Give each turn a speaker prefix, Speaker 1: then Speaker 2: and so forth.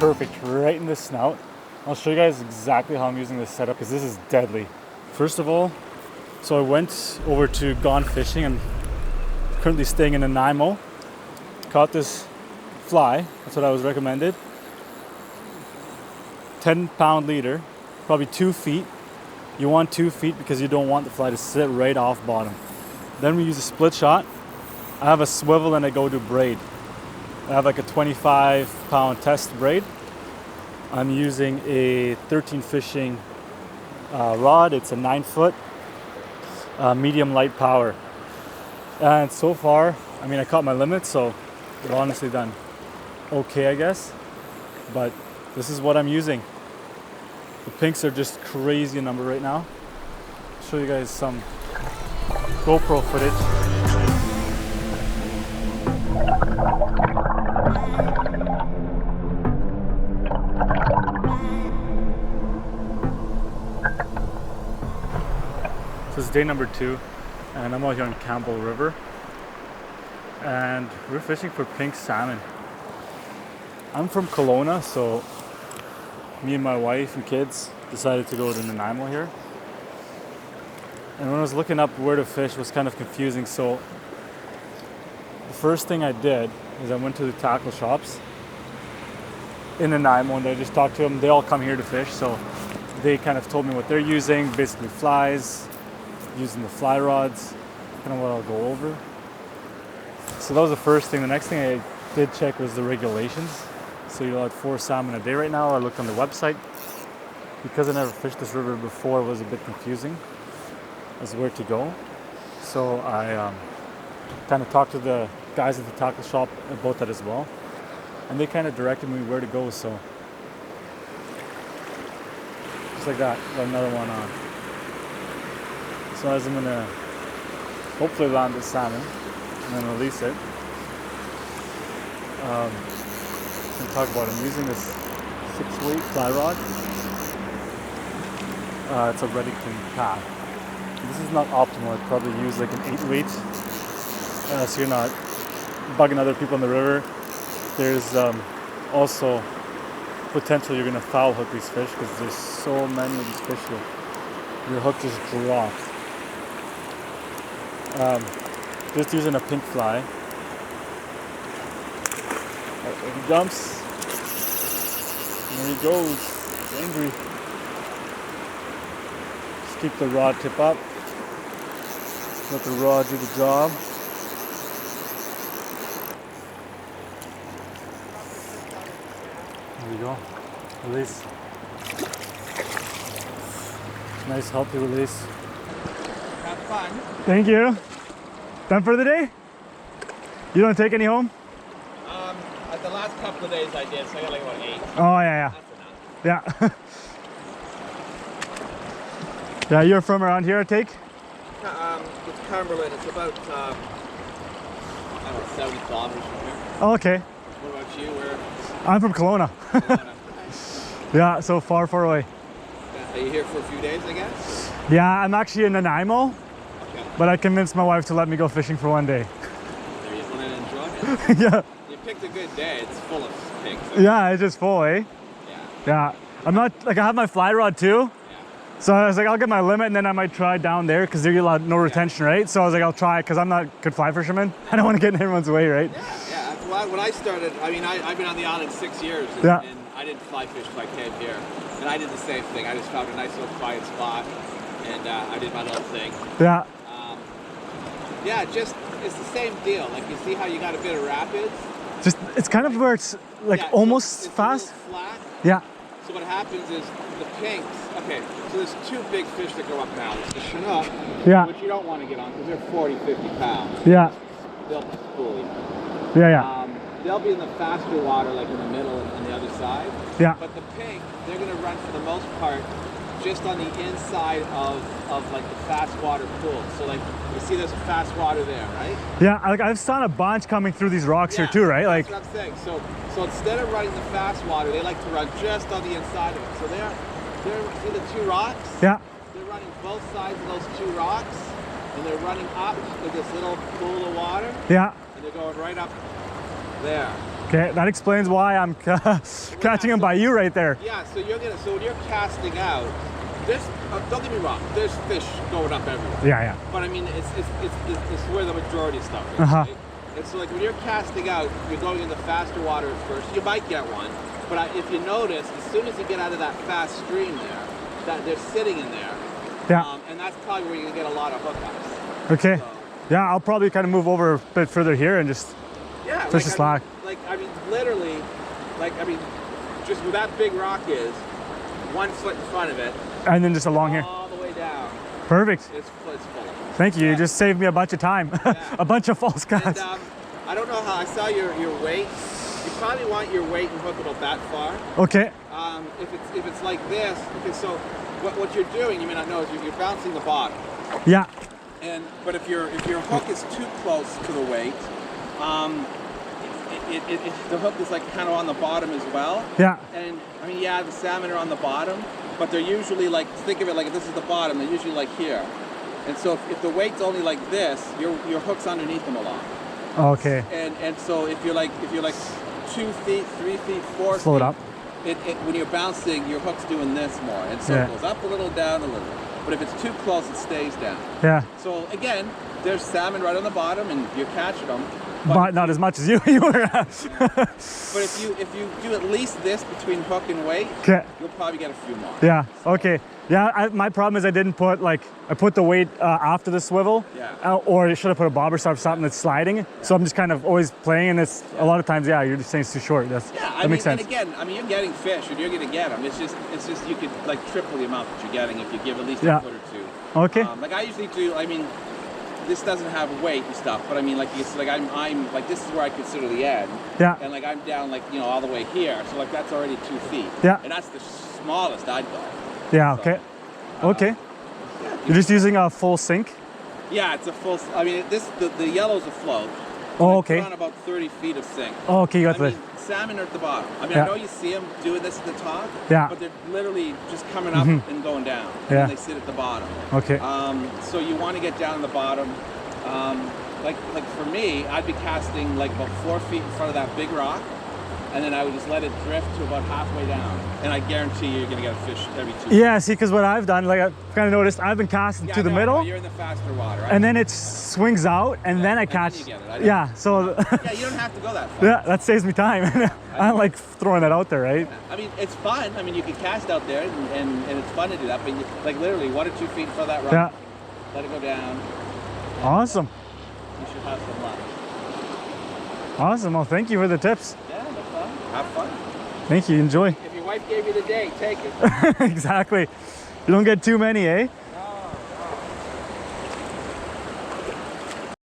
Speaker 1: perfect right in the snout. I'll show you guys exactly how I'm using this setup because this is deadly. First of all, so I went over to Gone Fishing. I'm currently staying in Nanaimo. Caught this fly, that's what I was recommended. 10-pound leader, probably 2 feet. You want 2 feet because you don't want the fly to sit right off bottom. Then we use a split shot. I have a swivel and I go to braid. I have like a 25-pound test braid. I'm using a 13 fishing rod. It's a 9-foot medium light power. And so far, I mean, I caught my limit, so I've honestly done okay, I guess. But this is what I'm using. The pinks are just crazy a number right now. I'll show you guys some GoPro footage. This is day number 2, and I'm out here on Campbell River, and we're fishing for pink salmon. I'm from Kelowna, so me and my wife and kids decided to go to Nanaimo here. And when I was looking up where to fish, it was kind of confusing. So the first thing I did is I went to the tackle shops in Nanaimo, and I just talked to them. They all come here to fish, so they kind of told me what they're using, basically flies, using the fly rods, kind of what I'll go over. So that was the first thing. The next thing I did check was the regulations. So you're allowed 4 salmon a day right now. I looked on the website. Because I never fished this river before, it was a bit confusing as where to go. So I kind of talked to the guys at the tackle shop about that as well. And they kind of directed me where to go. So just like that, got another one on. So as I'm gonna hopefully land the salmon and then release it. I'm gonna talk about it. I'm using this 6-weight fly rod. It's a Redington path. This is not optimal. I'd probably use like an 8-weight, so you're not bugging other people in the river. There's also potential you're gonna foul hook these fish because there's so many of these fish here. Your hook just drops. Just using a pink fly. There he dumps. And there he goes. He's angry. Just keep the rod tip up. Let the rod do the job. There you go. Release. Nice healthy release.
Speaker 2: Have fun.
Speaker 1: Thank you. Done for the day? You don't take any home?
Speaker 2: The last couple of days I did, so I got like about 8.
Speaker 1: Oh yeah, yeah.
Speaker 2: That's enough.
Speaker 1: Yeah. Yeah, you're from around here, I take?
Speaker 2: It's Cumberland. It's about, I don't know, 70 kilometers from here.
Speaker 1: Oh, okay.
Speaker 2: What about you? Where?
Speaker 1: I'm from Kelowna. Yeah, so far away.
Speaker 2: Are you here for a few days, I guess?
Speaker 1: Yeah, I'm actually in Nanaimo,
Speaker 2: Okay.
Speaker 1: but I convinced my wife to let me go fishing for one day.
Speaker 2: There you want to enjoy it?
Speaker 1: Yeah.
Speaker 2: You picked a good day. It's full of pigs.
Speaker 1: Yeah, it's just full, eh?
Speaker 2: Yeah.
Speaker 1: Yeah. I'm not, like I have my fly rod too.
Speaker 2: Yeah.
Speaker 1: So I was like, I'll get my limit and then I might try down there because they're allowed no retention, right? So I was like, I'll try because I'm not a good fly fisherman. I don't want to get in everyone's way, right?
Speaker 2: Yeah. That's why when I started, I mean, I've been on the island 6 years. And,
Speaker 1: Yeah.
Speaker 2: and I didn't fly fish till I came here. And I did the same thing. I just found a nice little quiet spot and I did my little thing.
Speaker 1: Yeah.
Speaker 2: Yeah, just, it's the same deal. Like you see how you got a bit of rapids?
Speaker 1: Just, it's kind of where it's like
Speaker 2: Yeah,
Speaker 1: almost
Speaker 2: it's
Speaker 1: fast.
Speaker 2: a little flat.
Speaker 1: Yeah.
Speaker 2: So what happens is the pinks, okay, so there's 2 big fish that go up now. There's the Chinook,
Speaker 1: Yeah.
Speaker 2: which you don't want to get on because they're 40, 50 pounds.
Speaker 1: Yeah.
Speaker 2: They'll fool you.
Speaker 1: Yeah.
Speaker 2: They'll be in the faster water, like in the middle and the other side.
Speaker 1: Yeah.
Speaker 2: But the pink, they're going to run for the most part just on the inside of like the fast water pool. So like you see there's fast water there, right?
Speaker 1: Yeah, like I've seen a bunch coming through these rocks here too, right? Like
Speaker 2: that's what I'm saying. So instead of running the fast water, they like to run just on the inside of it. So they're see the 2 rocks?
Speaker 1: Yeah.
Speaker 2: They're running both sides of those 2 rocks, and they're running up with this little pool of water.
Speaker 1: Yeah.
Speaker 2: And they're going right up there.
Speaker 1: Okay, that explains why I'm catching them by you right there.
Speaker 2: Yeah, so when you're casting out, this don't get me wrong, there's fish going up everywhere.
Speaker 1: Yeah.
Speaker 2: But I mean, it's where the majority of stuff is.
Speaker 1: Uh-huh.
Speaker 2: Right? And so like when you're casting out, you're going into faster water at first. You might get one, but if you notice, as soon as you get out of that fast stream there, that they're sitting in there.
Speaker 1: Yeah.
Speaker 2: And that's probably where you're gonna get a lot of hookups.
Speaker 1: Okay.
Speaker 2: So,
Speaker 1: Yeah, I'll probably kind of move over a bit further here and just fish the slack.
Speaker 2: Literally, just where that big rock is, 1 foot in front of it,
Speaker 1: And then just along here.
Speaker 2: all the way down.
Speaker 1: Perfect.
Speaker 2: It's full.
Speaker 1: Thank you. You just saved me a bunch of time. A bunch of false
Speaker 2: And
Speaker 1: casts.
Speaker 2: I don't know how I saw your weight. You probably want your weight and hook about that far.
Speaker 1: Okay.
Speaker 2: If it's like this, okay. So what you're doing, you may not know, is you're bouncing the bottom.
Speaker 1: Yeah.
Speaker 2: But if your hook is too close to the weight, the hook is like kind of on the bottom as well.
Speaker 1: Yeah.
Speaker 2: And I mean, yeah, the salmon are on the bottom, but they're usually like, think of it like if this is the bottom, they're usually like here. And so if the weight's only like this, your hook's underneath them a lot.
Speaker 1: Okay.
Speaker 2: And so if you're like 2 feet, 3 feet, 4
Speaker 1: Slow
Speaker 2: feet,
Speaker 1: it up.
Speaker 2: when you're bouncing, your hook's doing this more, and so it goes up a little, down a little. But if it's too close, it stays down.
Speaker 1: Yeah.
Speaker 2: So again, there's salmon right on the bottom, and you're catching them.
Speaker 1: But not as much as you were.
Speaker 2: But if you do at least this between hook and weight,
Speaker 1: Okay.
Speaker 2: you'll probably get a few more.
Speaker 1: Yeah. Okay. Yeah. My problem is I didn't put I put the weight after the swivel.
Speaker 2: Yeah.
Speaker 1: Or should I put a bobber or something that's sliding? Yeah. So I'm just kind of always playing, and it's a lot of times. Yeah, you're just saying it's too short. That makes sense.
Speaker 2: And again, I mean, you're getting fish, and you're going to get them. It's just you could like triple the amount that you're getting if you give at least a foot or two.
Speaker 1: Okay.
Speaker 2: Like I usually do. I mean, this doesn't have weight and stuff, but I mean, like it's like I'm like, this is where I consider the end.
Speaker 1: Yeah.
Speaker 2: And like I'm down like, all the way here, so like that's already 2 feet.
Speaker 1: Yeah.
Speaker 2: And that's the smallest I'd go.
Speaker 1: Yeah.
Speaker 2: So,
Speaker 1: Okay. Okay. You're just using a full sink.
Speaker 2: Yeah, it's a full. I mean, the yellow's a float.
Speaker 1: Oh, okay.
Speaker 2: Put on about 30 feet of sink.
Speaker 1: Oh, okay. You got the.
Speaker 2: Salmon are at the bottom. I mean,
Speaker 1: Yeah.
Speaker 2: I know you see them doing this at the top.
Speaker 1: Yeah.
Speaker 2: But they're literally just coming up and going down. And
Speaker 1: Yeah.
Speaker 2: then they sit at the bottom.
Speaker 1: Okay.
Speaker 2: So you want to get down in the bottom. Like for me, I'd be casting like about 4 feet in front of that big rock, and then I would just let it drift to about halfway down, and I guarantee you're gonna get a fish every 2
Speaker 1: Yeah. See, because what I've done, like I've kind of noticed, I've been casting to the middle,
Speaker 2: You're in the faster water, right?
Speaker 1: and then it swings out, and then I catch.
Speaker 2: Then you get it.
Speaker 1: Yeah. So.
Speaker 2: Yeah, you don't have to go that far.
Speaker 1: Yeah, that saves me time. I don't like throwing that out there, right?
Speaker 2: I mean, it's fun. I mean, you can cast out there, and it's fun to do that. But like literally 1 or 2 feet in front of that rock,
Speaker 1: Yeah.
Speaker 2: let it go down.
Speaker 1: Awesome.
Speaker 2: You should have some luck.
Speaker 1: Awesome. Well, thank you for the tips.
Speaker 2: Yeah, no fun. Have fun.
Speaker 1: Thank you. Enjoy.
Speaker 2: If your wife gave you the day, take it.
Speaker 1: Exactly. You don't get too many, eh?